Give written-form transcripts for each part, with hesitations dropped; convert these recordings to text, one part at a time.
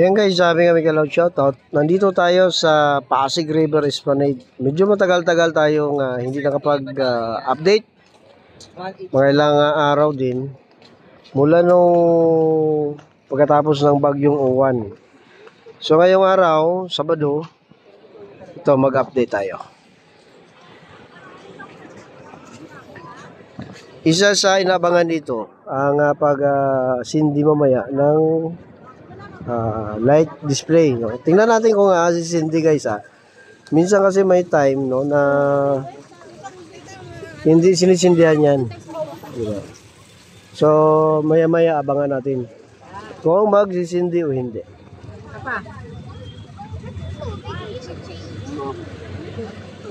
Yan guys, sabi nga Miguel Out shoutout. Nandito tayo sa Pasig River Esplanade. Medyo matagal-tagal tayong hindi nakapag-update. Mga ilang araw din. Mula nung pagkatapos ng bagyong Uwan. So ngayong araw, Sabado, ito mag-update tayo. Isa sa inabangan dito, ang pag-sindi mamaya ng light display, no? Tingnan natin kung sisindi guys Minsan kasi may time, no, na hindi sinisindihan yan, diba? So maya-maya abangan natin kung magsisindi o hindi.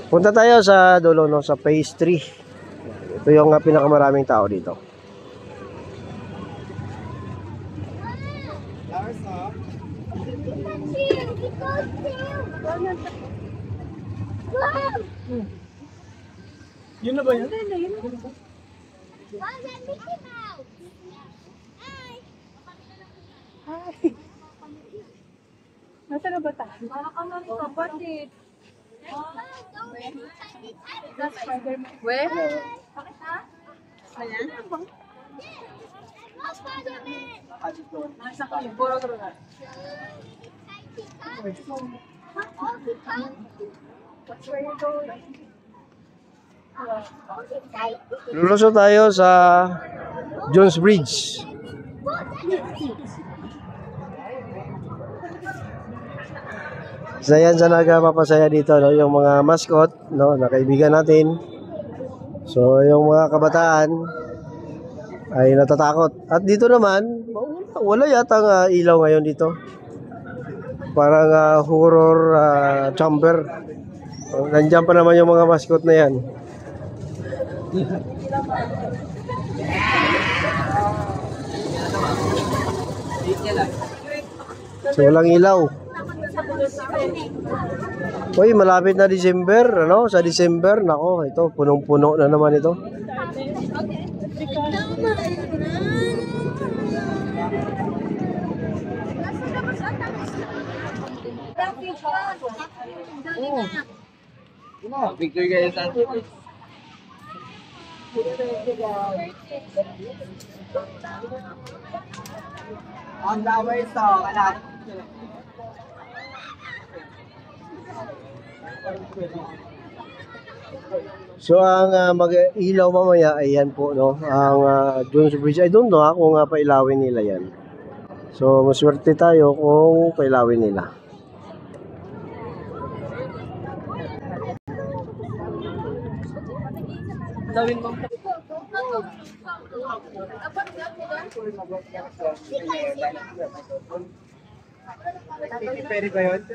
Punta tayo sa dulo, no, sa phase 3. Ito yung pinakamaraming tao dito. Yun na ba yun? Hi! Nasaan na ba tayo? Kapatid! Where? Bakit na? Ayan? Nasa kayo, puro na. Lulusot tayo sa Jones Bridge. So yan sa nagpapasaya dito, no, yung mga mascot, no, na kaibigan natin. So yung mga kabataan ay natatakot. At dito naman, wala yatang ilaw ngayon dito. Parang horror chamber. Nandiyan pa naman yung mga mascot na yan. So walang ilaw. Uy, malapit na December, ano? Sa December, nako, ito punong-puno na naman ito. Picture kayo sa on the way so anak. So ang mag-ilaw mamaya ay yan po, no, ang Jones Bridge. I don't know kung pailawin nila yan. So maswerte tayo kung pailawin nila. Gawin mo. Pwede ba yun?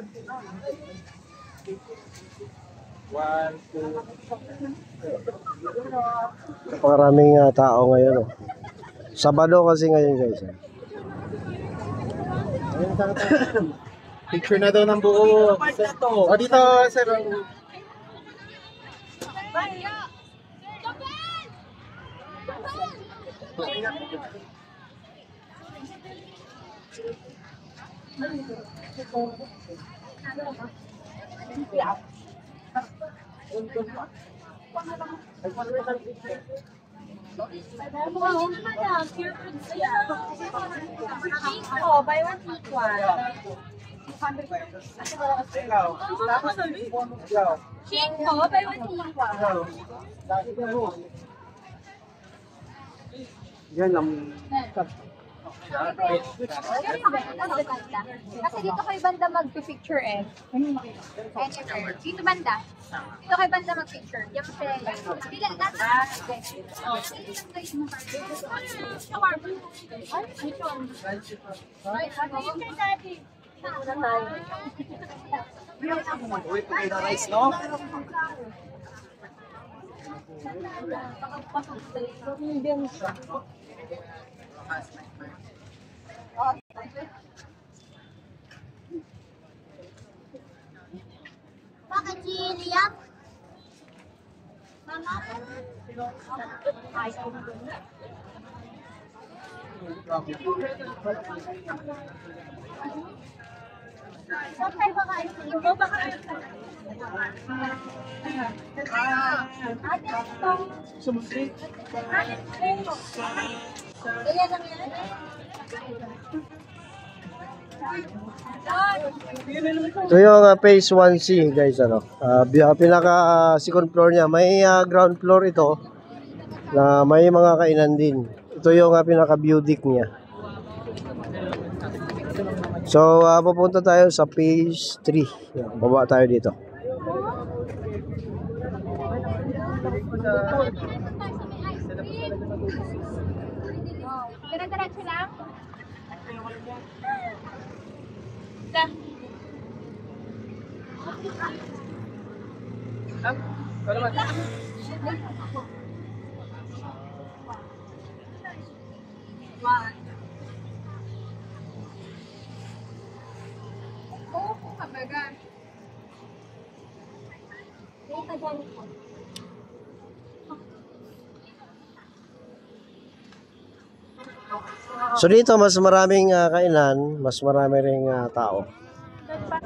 1, 2. Maraming tao ngayon, oh. Sabado kasi ngayon guys. Picture na daw ng buo. O dito, sir. Buy one, take one. Chinko, buy one, take one. Yan lang. Kasi dito kay banda mag-picture Dito banda. Dito kay banda mag-picture. Yan siya. Dila natin. Wait, okay na rice, no? Bakit si Liam? Mama? Saan tayo kakain? Ikaw ba kain? Ate, ito. Sumusik. Ate, ito. Kaya lang yan. Ito yung phase 1C guys, ano. Pinaka second floor niya, may ground floor ito na may mga kainan din. Ito yung pinaka view deck niya. So pupunta tayo sa phase 3. Baba tayo dito. Dire-diretso lang? Oo, kabaga. So dito mas maraming kainan, mas marami ring tao. Ano ba?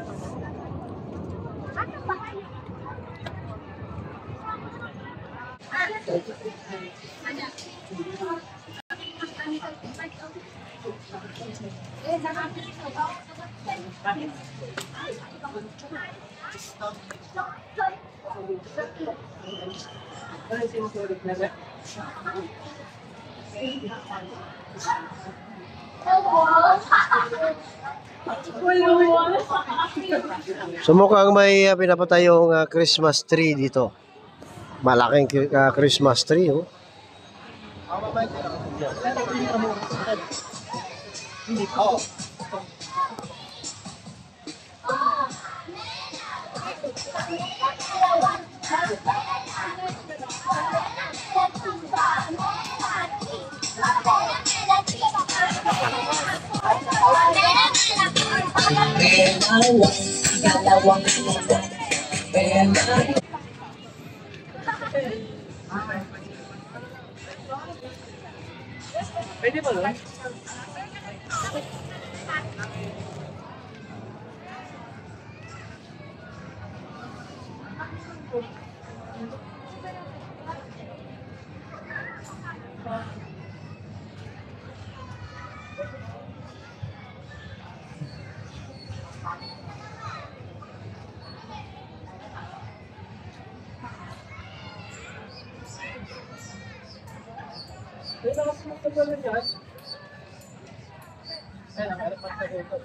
So mukhang may pinapatayong Christmas tree dito. Malaking Christmas tree, oh. Pwede ba doon? Pwede ka sumagtagal na dyan? Ayun, ang harap sa dito.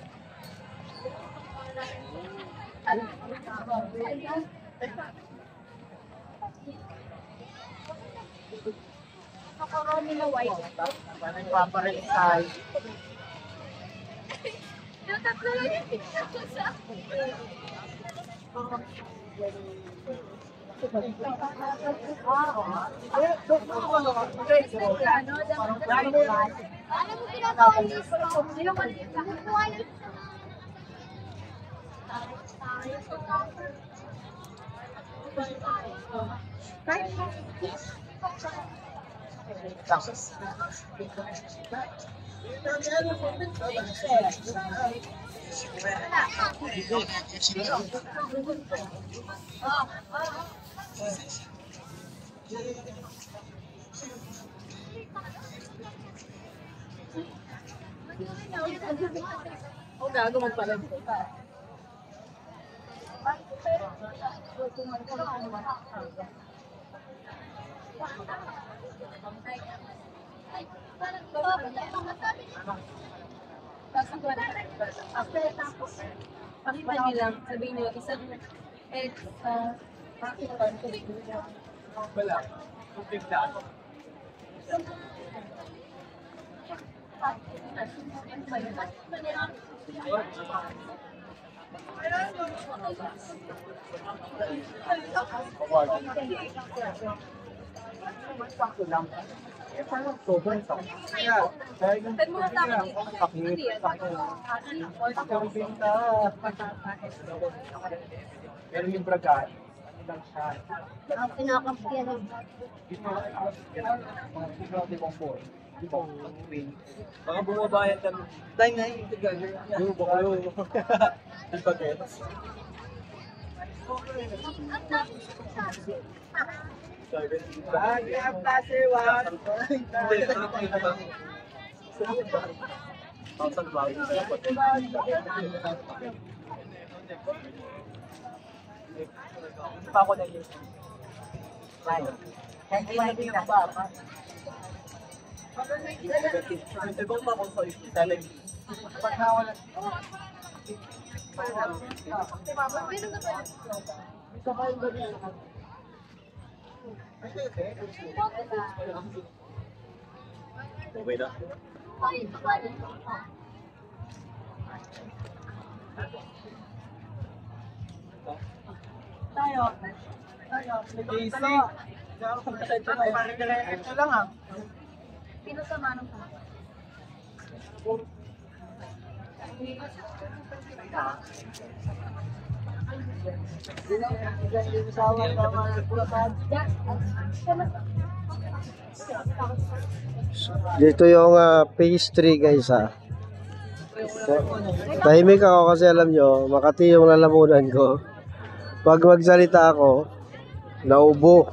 Macaroni na white. Paano yung paparelisay? Yung tatlo lang yung picture ko sa alam mo pinagawa niyo yung maliit na kukuha niyo. O gago magpalag ko. Pakita niyo lang, sabihin niyo, isang Wala. Tubig na ako. Send mo na sa akin dito. Hindi yan. Pero yung braga, lang siya. Pinakapyan. Ito, di bang po. Baka bumabayan ka. Tayo nga yung gagawin. Yung baka yun. Ang bagets. Pa ako na yun. Hindi na ba? Ibang pa ako sa talagang. Pag nawala. Okay na. Tayo. Easy. Ito lang ah. Pinasama ng pa. Dito yung phase 3 guys ha. Tahimik ako kasi alam nyo, Makati yung lalamunan ko. Pag magsalita ako, naubo.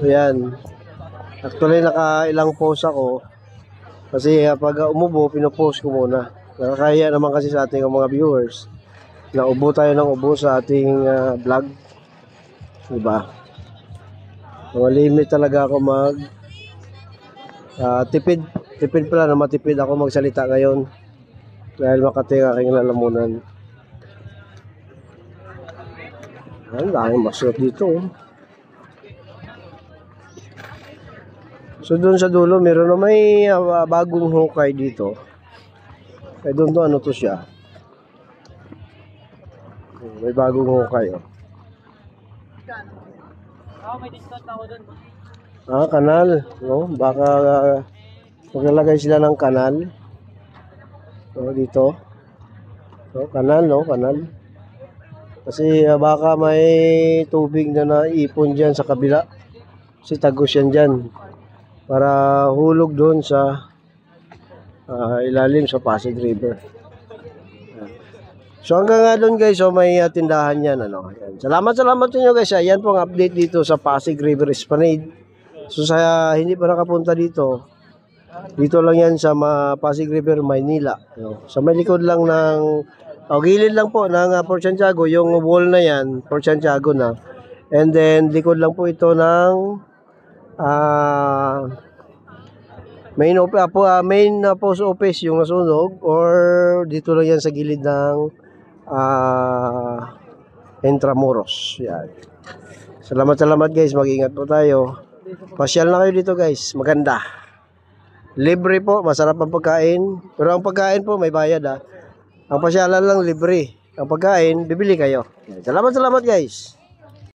Ayan. Actually nakailang post ako. Kasi pag umubo, pinopost ko muna. Nakakaya naman kasi sa ating mga viewers. Naubo tayo ng ubo sa ating vlog. Diba? Mga limit talaga ako mag tipid pala na matipid ako magsalita ngayon dahil Makati ang aking lalamunan. Ang daming masarap dito. So doon sa dulo meron na may bagong hukay dito. I don't know ano to siya. May bagong hukay oh. May discount ako doon. Kanal, no? Baka maglalagay sila ng kanal. So, dito. So, kanal, no? Kanal. Kasi baka may tubig na naipon dyan sa kabila. Kasi tagos yan dyan. Para hulog doon sa ilalim sa Pasig River. So hanggang nga doon guys, so may tindahan yan. Ano? Ayan. Salamat sa inyo guys. Ayan po ang update dito sa Pasig River Esplanade. So sa hindi pa nakapunta dito, dito lang yan sa Pasig River, Maynila. Ano? Sa may likod lang ng, gilid lang po ng Port Santiago, yung wall na yan, Port Santiago na. And then likod lang po ito ng main post office yung nasunog, or dito lang yan sa gilid ng Intramuros. Yan. Salamat guys, mag-ingat po tayo. Pasyal na kayo dito guys, maganda. Libre po, masarap ang pagkain. Pero ang pagkain po may bayad ha. Ang pasyalan lang libre. Ang pagkain, bibili kayo. Yan. Salamat guys.